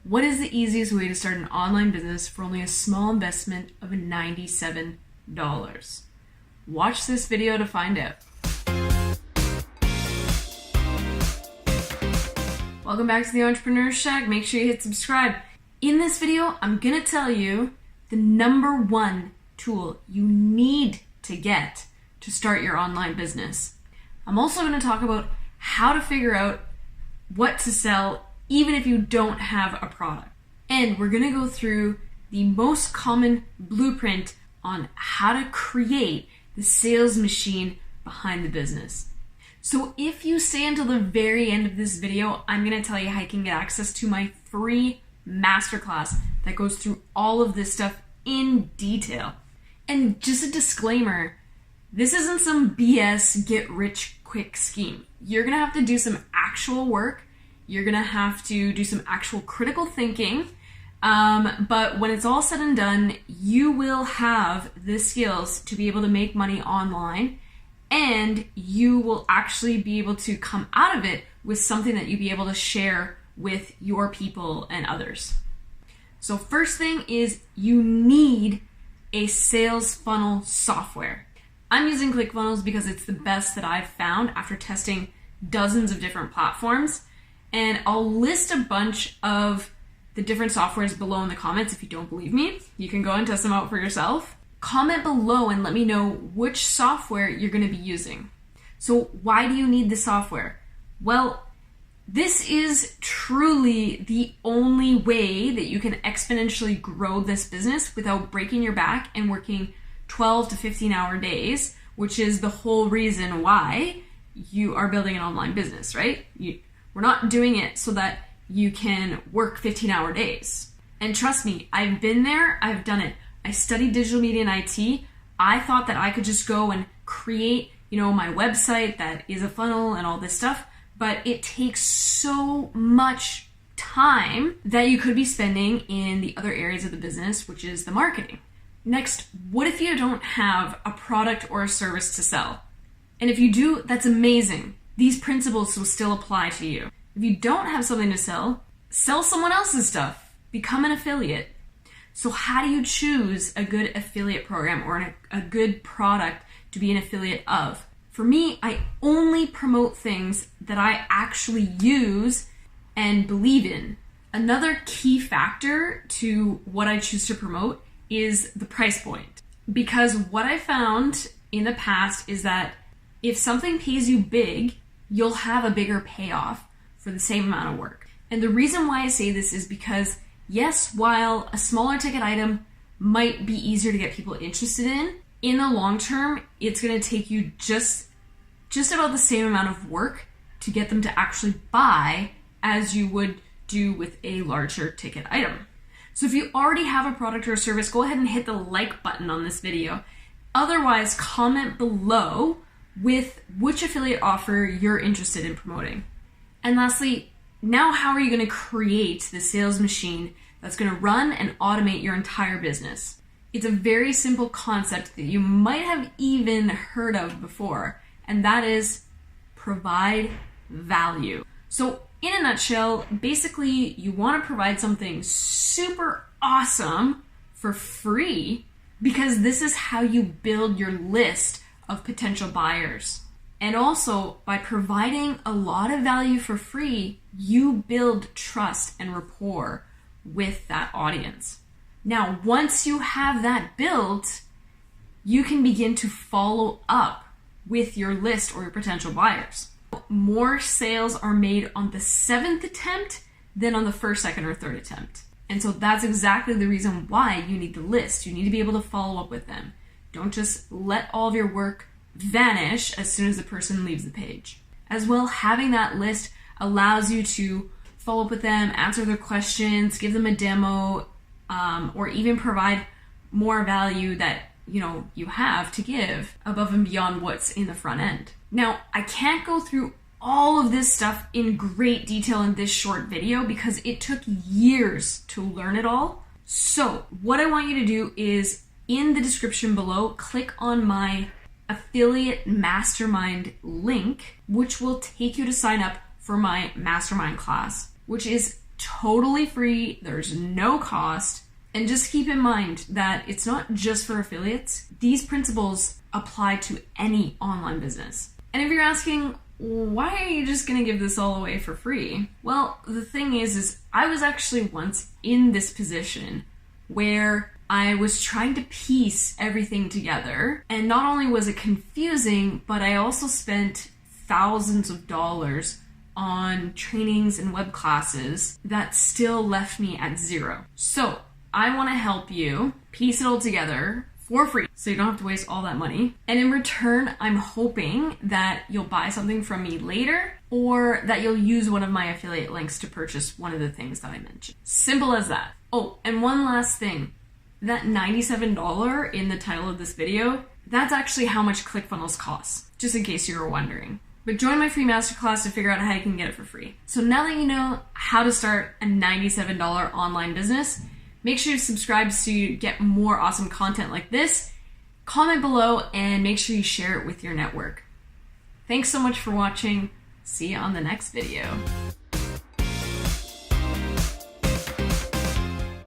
What is the easiest way to start an online business for only a small investment of $97? Watch this video to find out. Welcome back to the Entrepreneur Shack. Make sure you hit subscribe. In this video, I'm gonna tell you the number one tool you need to get to start your online business. I'm also gonna talk about how to figure out what to sell even if you don't have a product. And we're gonna go through the most common blueprint on how to create the sales machine behind the business. So if you stay until the very end of this video, I'm gonna tell you how you can get access to my free masterclass that goes through all of this stuff in detail. And just a disclaimer, this isn't some BS get rich quick scheme. You're gonna have to do some actual work. You're gonna have to do some actual critical thinking. But when it's all said and done, you will have the skills to be able to make money online, and you will actually be able to come out of it with something that you'll be able to share with your people and others. So first thing is you need a sales funnel software. I'm using ClickFunnels because it's the best that I've found after testing dozens of different platforms. And I'll list a bunch of the different softwares below in the comments. If you don't believe me, you can go and test them out for yourself. Comment below and let me know which software you're going to be using. So why do you need the software? Well, this is truly the only way that you can exponentially grow this business without breaking your back and working 12 to 15-hour days, which is the whole reason why you are building an online business, right? We're not doing it so that you can work 15-hour days. And trust me, I've been there, I've done it. I studied digital media and IT. I thought that I could just go and create, my website that is a funnel and all this stuff, but it takes so much time that you could be spending in the other areas of the business, which is the marketing. Next, what if you don't have a product or a service to sell? And if you do, that's amazing. These principles will still apply to you. If you don't have something to sell someone else's stuff. Become an affiliate. So how do you choose a good affiliate program or a good product to be an affiliate of? For me, I only promote things that I actually use and believe in. Another key factor to what I choose to promote is the price point. Because what I found in the past is that if something pays you big, you'll have a bigger payoff for the same amount of work. And the reason why I say this is because, yes, while a smaller ticket item might be easier to get people interested in the long term, it's going to take you just about the same amount of work to get them to actually buy as you would do with a larger ticket item. So if you already have a product or a service, go ahead and hit the like button on this video. Otherwise, comment below with which affiliate offer you're interested in promoting. And lastly, now how are you going to create the sales machine that's going to run and automate your entire business? It's a very simple concept that you might have even heard of before, and that is provide value. So in a nutshell, basically you want to provide something super awesome for free because this is how you build your list of potential buyers. And also, by providing a lot of value for free, you build trust and rapport with that audience. Now, once you have that built, you can begin to follow up with your list or your potential buyers. More sales are made on the 7th attempt than on the 1st, 2nd, or 3rd attempt. And so that's exactly the reason why you need the list. You need to be able to follow up with them. Don't just let all of your work vanish as soon as the person leaves the page. As well, having that list allows you to follow up with them, answer their questions, give them a demo, or even provide more value that you have to give above and beyond what's in the front end. Now, I can't go through all of this stuff in great detail in this short video because it took years to learn it all. So what I want you to do is in the description below, click on my affiliate mastermind link, which will take you to sign up for my mastermind class, which is totally free. There's no cost. And just keep in mind that it's not just for affiliates. These principles apply to any online business. And if you're asking, why are you just gonna give this all away for free? Well, the thing is I was actually once in this position where I was trying to piece everything together. And not only was it confusing, but I also spent thousands of dollars on trainings and web classes that still left me at zero. So I want to help you piece it all together for free so you don't have to waste all that money. And in return, I'm hoping that you'll buy something from me later or that you'll use one of my affiliate links to purchase one of the things that I mentioned. Simple as that. Oh, and one last thing. That $97 in the title of this video, that's actually how much ClickFunnels costs, just in case you were wondering. But join my free masterclass to figure out how you can get it for free. So now that you know how to start a $97 online business, make sure to subscribe so you get more awesome content like this. Comment below and make sure you share it with your network. Thanks so much for watching. See you on the next video.